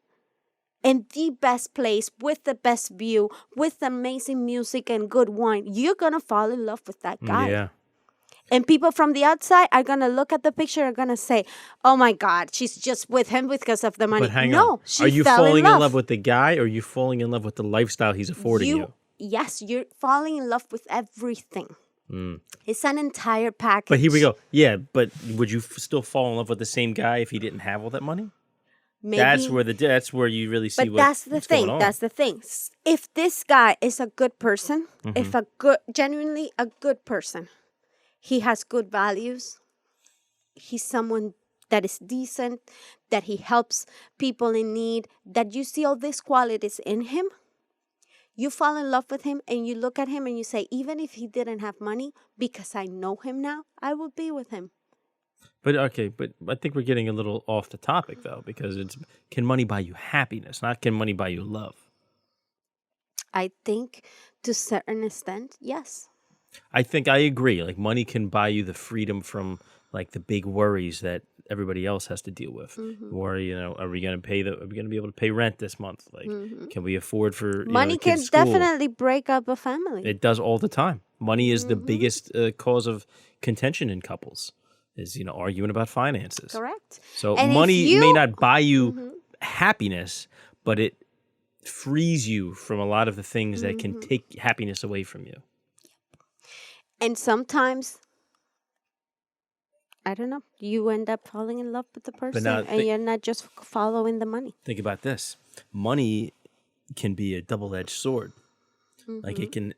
in the best place, with the best view, with amazing music and good wine. You're going to fall in love with that guy. Yeah. And people from the outside are going to look at the picture and are going to say, oh my God, she's just with him because of the money. But hang on. She fell in love. Are you falling in love with the guy, or are you falling in love with the lifestyle he's affording you? Yes, you're falling in love with everything. It's an entire package. But here we go. Yeah, but would you still fall in love with the same guy if he didn't have all that money? Maybe, that's where you really see what's going on. That's the thing. If this guy is a good person, genuinely a good person, he has good values, he's someone that is decent, that he helps people in need, that you see all these qualities in him, you fall in love with him and you look at him and you say, even if he didn't have money, because I know him now, I will be with him. But I think we're getting a little off the topic, though, because can money buy you happiness, not can money buy you love? I think to a certain extent, yes. I think I agree. Like, money can buy you the freedom from, like, the big worries that everybody else has to deal with. Or, are we going to are we going to be able to pay rent this month? Like, can we afford for money the can kids' school? definitely break up a family. It does all the time. Money is the biggest cause of contention in couples. Is arguing about finances. Correct. So And money may not buy you happiness, but it frees you from a lot of the things that can take happiness away from you. And sometimes, I don't know, you end up falling in love with the person, and you're not just following the money. Think about this. Money can be a double-edged sword. Like it can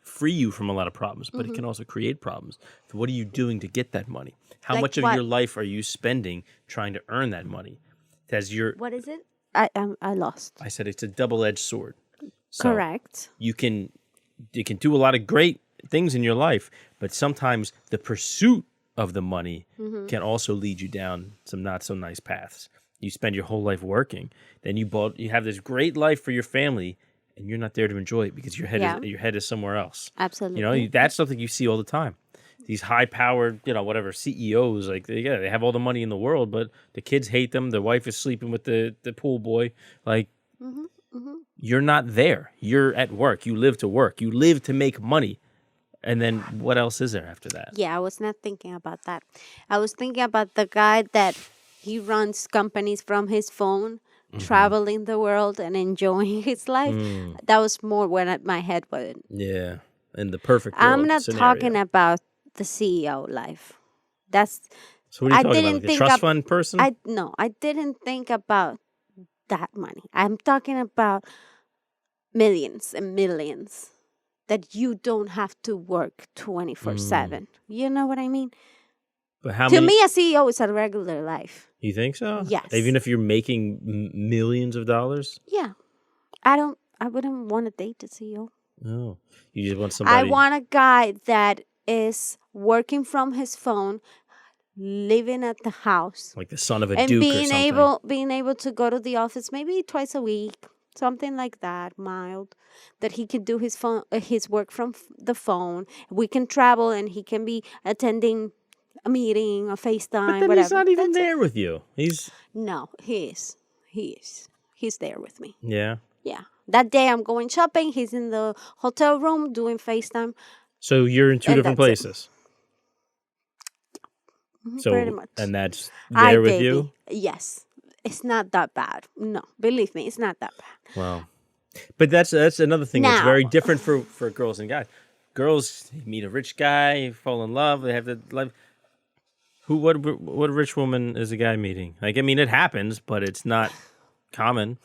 free you from a lot of problems, but it can also create problems. So what are you doing to get that money? How much of your life are you spending trying to earn that money? What is it? I lost. I said it's a double-edged sword. So Correct. You can do a lot of great things in your life, but sometimes the pursuit of the money can also lead you down some not so nice paths. You spend your whole life working, then you have this great life for your family, and you're not there to enjoy it because your head is somewhere else. Absolutely. That's something you see all the time. These high-powered, whatever CEOs, like they have all the money in the world, but the kids hate them. Their wife is sleeping with the pool boy. Like, you're not there. You're at work. You live to work. You live to make money. And then what else is there after that? Yeah, I was not thinking about that. I was thinking about the guy that he runs companies from his phone, traveling the world and enjoying his life. That was more when my head went. Yeah, in the perfect world I'm not scenario. talking about the CEO life. So what are you talking about? Like a trust fund person? No, I didn't think about that money. I'm talking about millions and millions that you don't have to work 24/7. You know what I mean? But how to me, a CEO is a regular life. You think so? Yes. Even if you're making millions of dollars? Yeah. I wouldn't want to date a CEO. No. You just want somebody. I want a guy that is working from his phone, living at the house. Like the son of a and duke or something. being able to go to the office maybe twice a week, something like that, mild, that he can do his work from the phone. We can travel and he can be attending a meeting, a FaceTime, but then whatever. He's not even there with you. No, he is. He's there with me. Yeah. Yeah. That day I'm going shopping. He's in the hotel room doing FaceTime. So you're in two different places. So, pretty much. And that's there with you? Yes. It's not that bad. No, believe me, it's not that bad. Wow. But that's another thing that's very different for girls and guys. Girls meet a rich guy, fall in love, they have the life. What rich woman is a guy meeting? Like, I mean, it happens, but it's not common.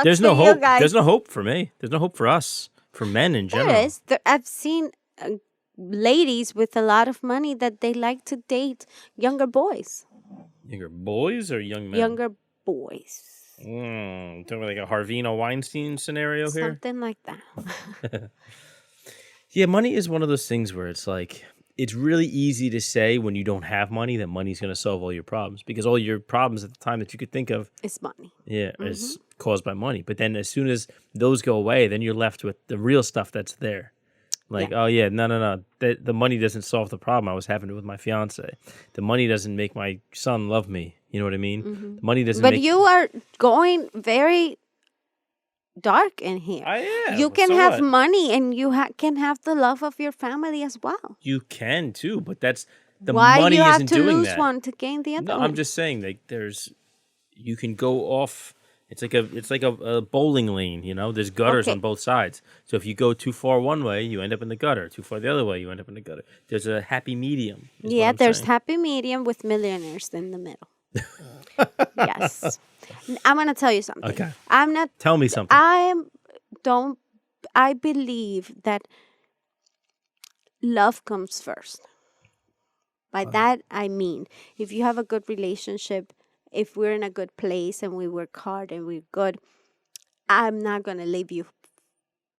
There's no hope. There's no hope for me. There's no hope for us, for men in general. There is. I've seen ladies with a lot of money that they like to date younger boys. Younger boys or young men? Younger boys. Talking like a Harvina Weinstein scenario here? Something like that. Yeah, money is one of those things where it's like, it's really easy to say when you don't have money that money's going to solve all your problems, because all your problems at the time that you could think of is money. Yeah, is caused by money. But then as soon as those go away, then you're left with the real stuff that's there. Like, oh yeah, no. The money doesn't solve the problem I was having with my fiance. The money doesn't make my son love me. You know what I mean? The money doesn't But you are going very dark in here. I am. You can have money and you can have the love of your family as well. You can too, but that's the Why money you have isn't to doing lose that. one to gain the other No, one? I'm just saying that you can go off. It's like a bowling lane, you know. There's gutters on both sides. So if you go too far one way, you end up in the gutter. Too far the other way, you end up in the gutter. There's a happy medium. Yeah, there's happy medium with millionaires in the middle. Yes. I'm going to tell you something. Okay. I'm not. Tell me something. I believe that love comes first. By that, I mean, if you have a good relationship, if we're in a good place and we work hard and we're good, I'm not going to leave you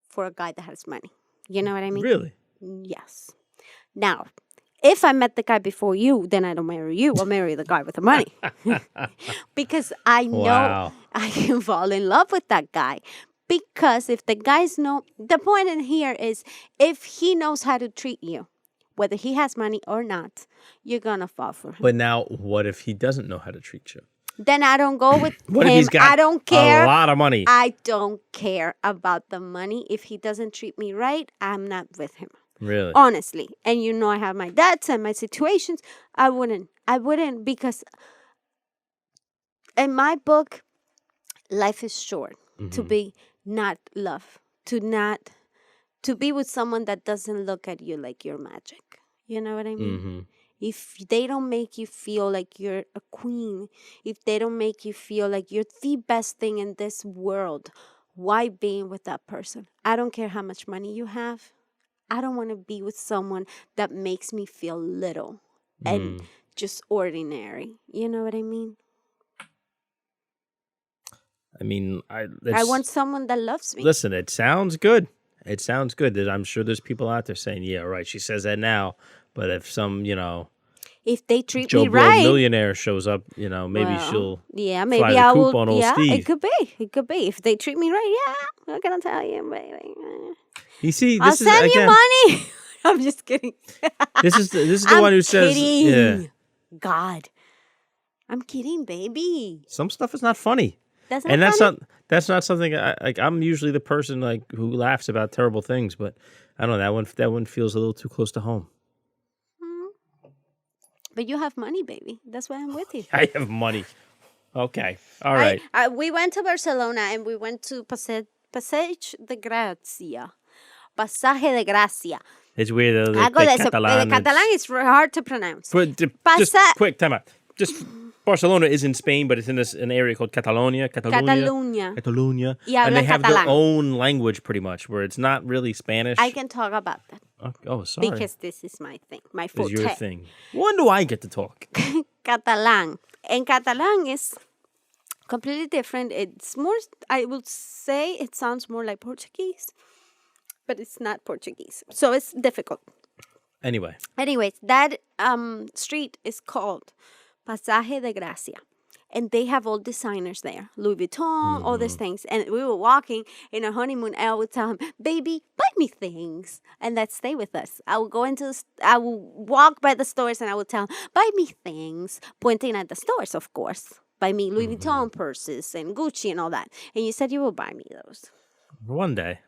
for a guy that has money. You know what I mean? Really? Yes. Now, if I met the guy before you, then I don't marry you. I'll marry the guy with the money. Because I know I can fall in love with that guy. Because if the guys know, the point in here is if he knows how to treat you, whether he has money or not, you're going to fall for him. But now, what if he doesn't know how to treat you? Then I don't go with What him. if he's got I don't care. a lot of money? I don't care about the money. If he doesn't treat me right, I'm not with him. Really? Honestly. And you know I have my debts and my situations. I wouldn't because in my book, life is short to be not love, to be with someone that doesn't look at you like you're magic. You know what I mean? If they don't make you feel like you're a queen, if they don't make you feel like you're the best thing in this world, why being with that person? I don't care how much money you have. I don't want to be with someone that makes me feel little and just ordinary. You know what I mean? I mean, I want someone that loves me. Listen, it sounds good. It sounds good. I'm sure there's people out there saying, yeah, right, she says that now. But if some, if they treat Joe me Blow right, millionaire shows up, maybe she'll maybe fly the I coop will. on old Steve. It could be. If they treat me right, yeah, I'm gonna tell you, baby. You see, I'll send you money. I'm just kidding. This is the one who says, kidding. Yeah. God, I'm kidding, baby. Some stuff is not funny. That's not something I'm usually the person who laughs about terrible things, but I don't know, that one feels a little too close to home. But you have money, baby. That's why I'm with you. I have money. Okay. All right. We went to Barcelona and we went to Passage de Gracia. Pasaje de Gracia. It's weird. The Catalan is hard to pronounce. But just quick, time out. Just Barcelona is in Spain, but it's in an area called Catalonia. Yeah, and they have their own language pretty much, where it's not really Spanish. I can talk about that. Oh, sorry. Because this is my thing, my forte. It's your thing. When do I get to talk? Catalan. And Catalan is completely different. It's more, I would say it sounds more like Portuguese, but it's not Portuguese. So it's difficult. Anyways, that street is called Pasaje de Gracia. And they have all designers there. Louis Vuitton, all these things. And we were walking in our honeymoon. And I would tell him, baby, buy me things. And let's stay with us. I would I would walk by the stores and I would tell him, buy me things. Pointing at the stores, of course. Buy me Louis Vuitton purses and Gucci and all that. And you said you will buy me those. One day.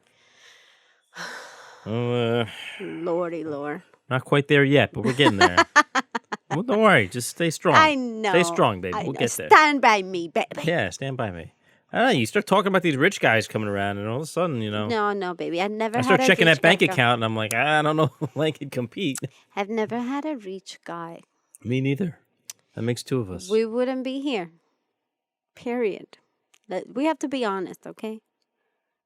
Lordy Lord. Not quite there yet, but we're getting there. Well, don't worry. Just stay strong. I know. Stay strong, baby. We'll get there. Stand by me, baby. Yeah, stand by me. I don't know. You start talking about these rich guys coming around, and all of a sudden, No, baby. I start checking that bank account, and I'm like, I don't know if I can compete. I've never had a rich guy. Me neither. That makes two of us. We wouldn't be here. Period. We have to be honest, okay?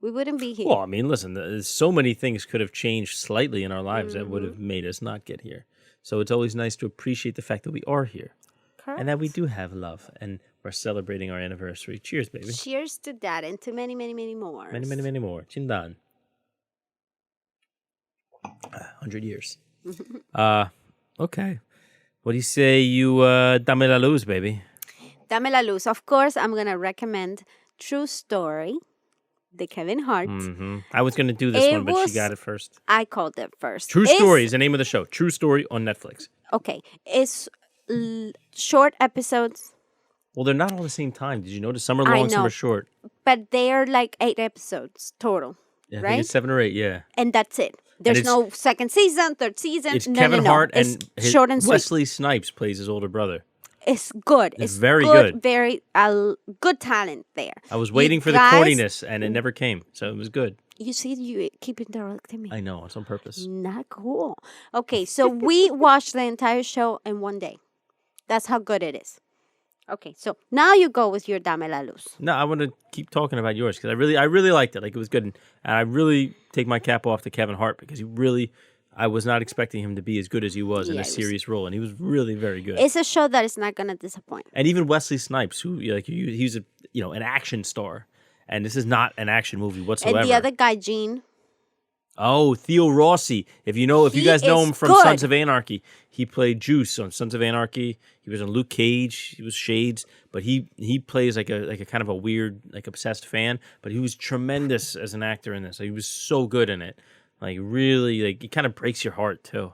We wouldn't be here. Well, I mean, listen, so many things could have changed slightly in our lives that would have made us not get here. So it's always nice to appreciate the fact that we are here. Correct. And that we do have love. And we're celebrating our anniversary. Cheers, baby. Cheers to that and to many, many, many more. Many, many, many more. Chindan. 100 years. Okay. What do you say you dame la luz, baby? Dame la luz. Of course, I'm going to recommend True Story. The Kevin Hart. I was going to do this one, but she got it first. I called it first. True Story is the name of the show. True Story on Netflix. Okay. It's short episodes. Well, they're not all the same time. Did you notice? Some are long, some are short. But they are like 8 episodes total. Yeah, I right? think it's 7 or 8, yeah. And that's it. There's no second season, third season. It's Kevin Hart and short and sweet. Wesley Snipes plays his older brother. It's good. It's very good. Very good talent there. I was waiting for the corniness, and it never came. So it was good. You see, you keep interrupting me. I know. It's on purpose. Not cool. Okay, so we watched the entire show in one day. That's how good it is. Okay, so now you go with your Dame la Luz. No, I want to keep talking about yours because I really liked it. Like, it was good. And I really take my cap off to Kevin Hart because I was not expecting him to be as good as he was in a serious role, and he was really very good. It's a show that is not going to disappoint. And even Wesley Snipes, who he's an action star, and this is not an action movie whatsoever. And the other guy, Gene. Oh, Theo Rossi. If you guys know him from Sons of Anarchy, he played Juice on Sons of Anarchy. He was on Luke Cage. He was Shades, but he plays like a kind of a weird, like, obsessed fan. But he was tremendous as an actor in this. He was so good in it. Like, really, like, it kind of breaks your heart, too.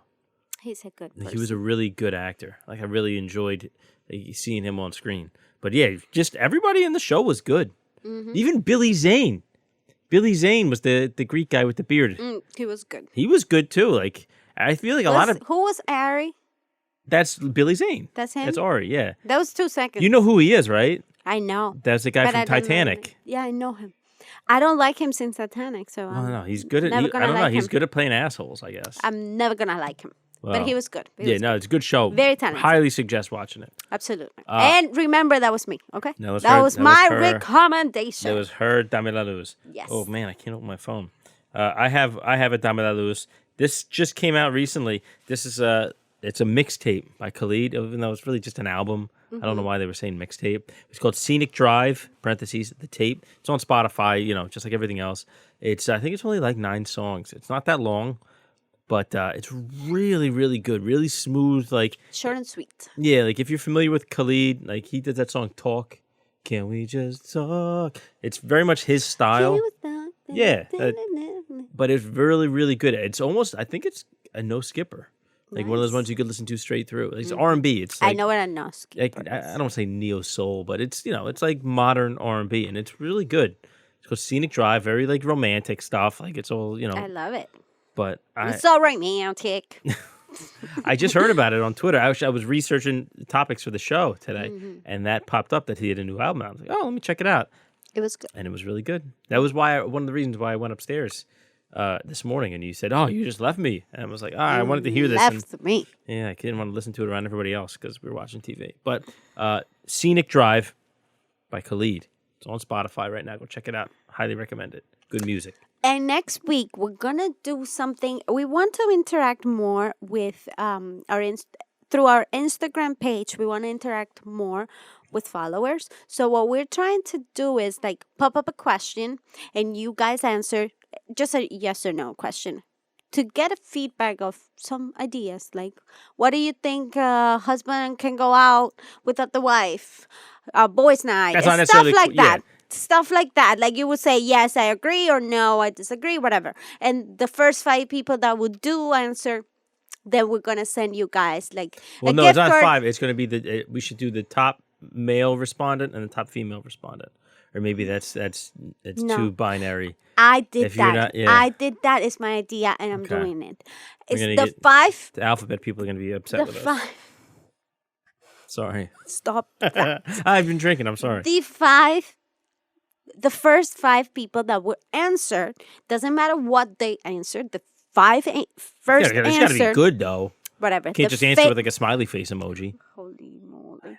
He's a good person. He was a really good actor. Like I really enjoyed seeing him on screen. But yeah, just everybody in the show was good. Even Billy Zane. Billy Zane was the Greek guy with the beard. He was good. He was good too. Like I feel like a lot of who was Ari? That's Billy Zane. That's him. That's Ari. Yeah. That was 2 seconds. You know who he is, right? I know. That's the guy from Titanic. Yeah, I know him. I don't like him since Titanic, so No, he's good at. I don't know. He's good at playing assholes, I guess. I'm never gonna like him. Well, but he was good. It's a good show. Very talented. Highly suggest watching it. Absolutely. And remember, that was me. Okay. That was my recommendation. That was her Dame la Luz. Yes. Oh man, I can't open my phone. I have a Dame la Luz. This just came out recently. This is it's a mixtape by Khalid, even though it's really just an album. I don't know why they were saying mixtape. It's called Scenic Drive, parentheses, the tape. It's on Spotify, just like everything else. I think it's only like 9 songs. It's not that long, but it's really, really good. Really smooth, like... Short and sweet. Yeah, like if you're familiar with Khalid, like he did that song, Talk. Can we just talk? It's very much his style. Yeah. But it's really, really good. It's almost, I think it's a no skipper. Like one of those ones you could listen to straight through. It's R&B. It's like, I know what a no skipper is. I don't say neo soul, but it's it's like modern R&B, and it's really good. It's called Scenic Drive, very like romantic stuff. Like it's all I love it. But it's so romantic. I just heard about it on Twitter. I was researching topics for the show today, and that popped up that he had a new album. I was like, oh, let me check it out. It was good, and it was really good. That was one of the reasons why I went upstairs this morning, and you said, "Oh, you just left me," and I was like, I wanted to hear this." Left me. Yeah, I didn't want to listen to it around everybody else because we were watching TV. But Scenic Drive by Khalid. It's on Spotify right now. Go check it out. Highly recommend it. Good music. And next week we're gonna do something. We want to interact more with through our Instagram page. We want to interact more with followers. So what we're trying to do is like pop up a question, and you guys answer. Just a yes or no question to get a feedback of some ideas. Like, what do you think a husband can go out without the wife? Boys' night. That's not stuff necessarily like that. Yeah. Stuff like that. Like you would say, yes, I agree, or no, I disagree, whatever. And the first 5 people that would do answer, then we're going to send you guys like Well, no, it's not 5. It's going to be we should do the top male respondent and the top female respondent. Or maybe it's too binary. I did that. I did that. It's my idea, and I'm doing it. It's the 5. The alphabet people are going to be upset with us. Sorry. Stop that. I've been drinking. I'm sorry. The first 5 people that were answered, doesn't matter what they answered, the 5 first answered. It's got to be good, though. Whatever. You can't just answer with like a smiley face emoji. Holy moly.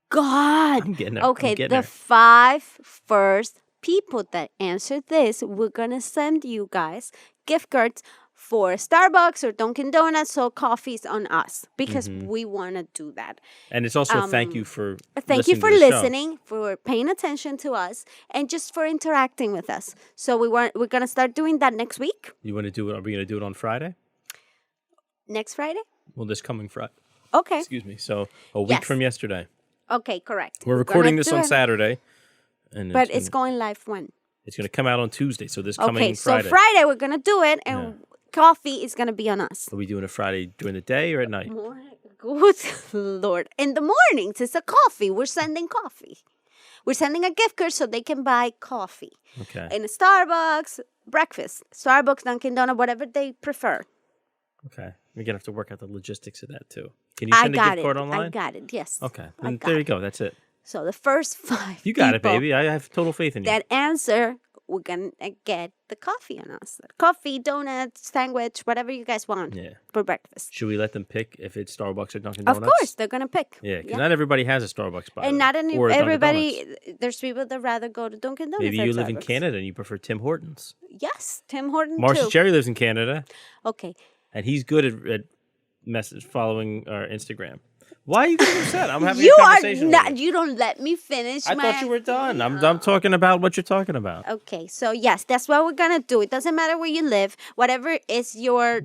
God. I'm getting it. Okay, the 5 first people that answered this, we're going to send you guys gift cards for Starbucks or Dunkin' Donuts, so coffee's on us because we want to do that. And it's also a thank you for listening, for paying attention to us, and just for interacting with us. So we're going to start doing that next week. You want to do it? Are we going to do it on Friday? Next Friday? Well, this coming Friday. Okay. Excuse me. So a week from yesterday. Okay, correct. We're recording this on Saturday. But it's going live when? It's going to come out on Tuesday, so this coming Friday. Okay, so Friday we're going to do it, and coffee is going to be on us. Are we doing it Friday during the day or at night? Good Lord. In the mornings, it's a coffee. We're sending coffee. We're sending a gift card so they can buy coffee. Okay. In a Starbucks, breakfast. Starbucks, Dunkin' Donuts, whatever they prefer. Okay. We're going to have to work out the logistics of that, too. Can you send a gift card online? I got it, yes. Okay. There you go. That's it. So the first 5 You got it, baby. I have total faith in you. That answer, we're going to get the coffee on us. Coffee, donuts, sandwich, whatever you guys want for breakfast. Should we let them pick if it's Starbucks or Dunkin' Donuts? Of course, they're going to pick. Yeah, because not everybody has a Starbucks bar. And not everybody, there's people that rather go to Dunkin' Donuts. Maybe you live in Canada and you prefer Tim Hortons. Yes, Tim Hortons Marcy too. Cherry lives in Canada. Okay. And he's good at message following our Instagram. Why are you getting upset? I'm having a conversation with you. You don't let me finish. I thought you were done. I'm talking about what you're talking about. Okay, so yes, that's what we're gonna do. It doesn't matter where you live. Whatever is your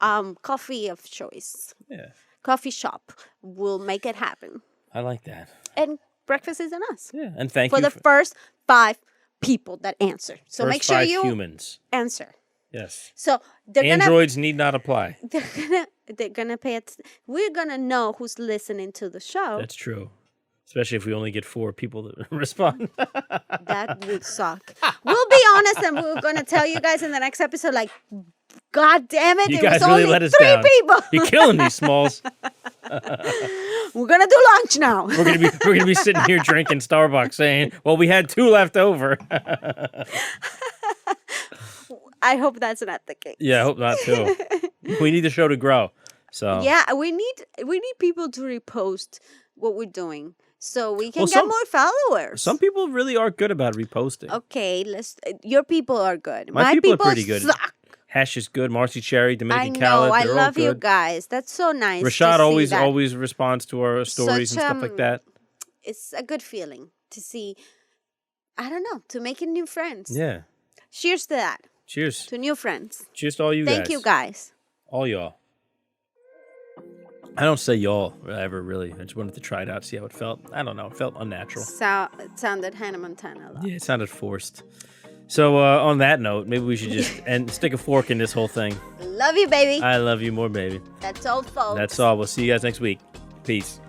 coffee of choice. Yeah. Coffee shop. We'll make it happen. I like that. And breakfast is on us. Yeah, and thank you for the first 5 people that answer. So first make sure 5 you humans answer. Yes. So Androids need not apply. They're gonna pay it. We're gonna know who's listening to the show. That's true. Especially if we only get 4 people that respond. That would suck. We'll be honest, and we're gonna tell you guys in the next episode, like, God damn it, You it guys was really only let us 3 down. people. You're killing me, Smalls. We're gonna do lunch now. We're gonna be sitting here drinking Starbucks, saying, "Well, we had 2 left over." I hope that's not the case. Yeah, I hope not too. We need the show to grow. So yeah, we need people to repost what we're doing so we can get more followers. Some people really are good about reposting. Okay, your people are good. My people are pretty good. Suck. Hash is good. Marcy Cherry, Dominican I know. Khaled, I they're love all you good. guys. That's so nice. Rashad to see that. always responds to our stories and stuff like that. It's a good feeling to see. I don't know, to making new friends. Yeah. Cheers to that. Cheers. To new friends. Cheers to all you guys. Thank you guys. All y'all. I don't say y'all ever really. I just wanted to try it out, see how it felt. I don't know. It felt unnatural. It sounded Hannah Montana a lot. Yeah, it sounded forced. So on that note, maybe we should just stick a fork in this whole thing. Love you, baby. I love you more, baby. That's all, folks. That's all. We'll see you guys next week. Peace.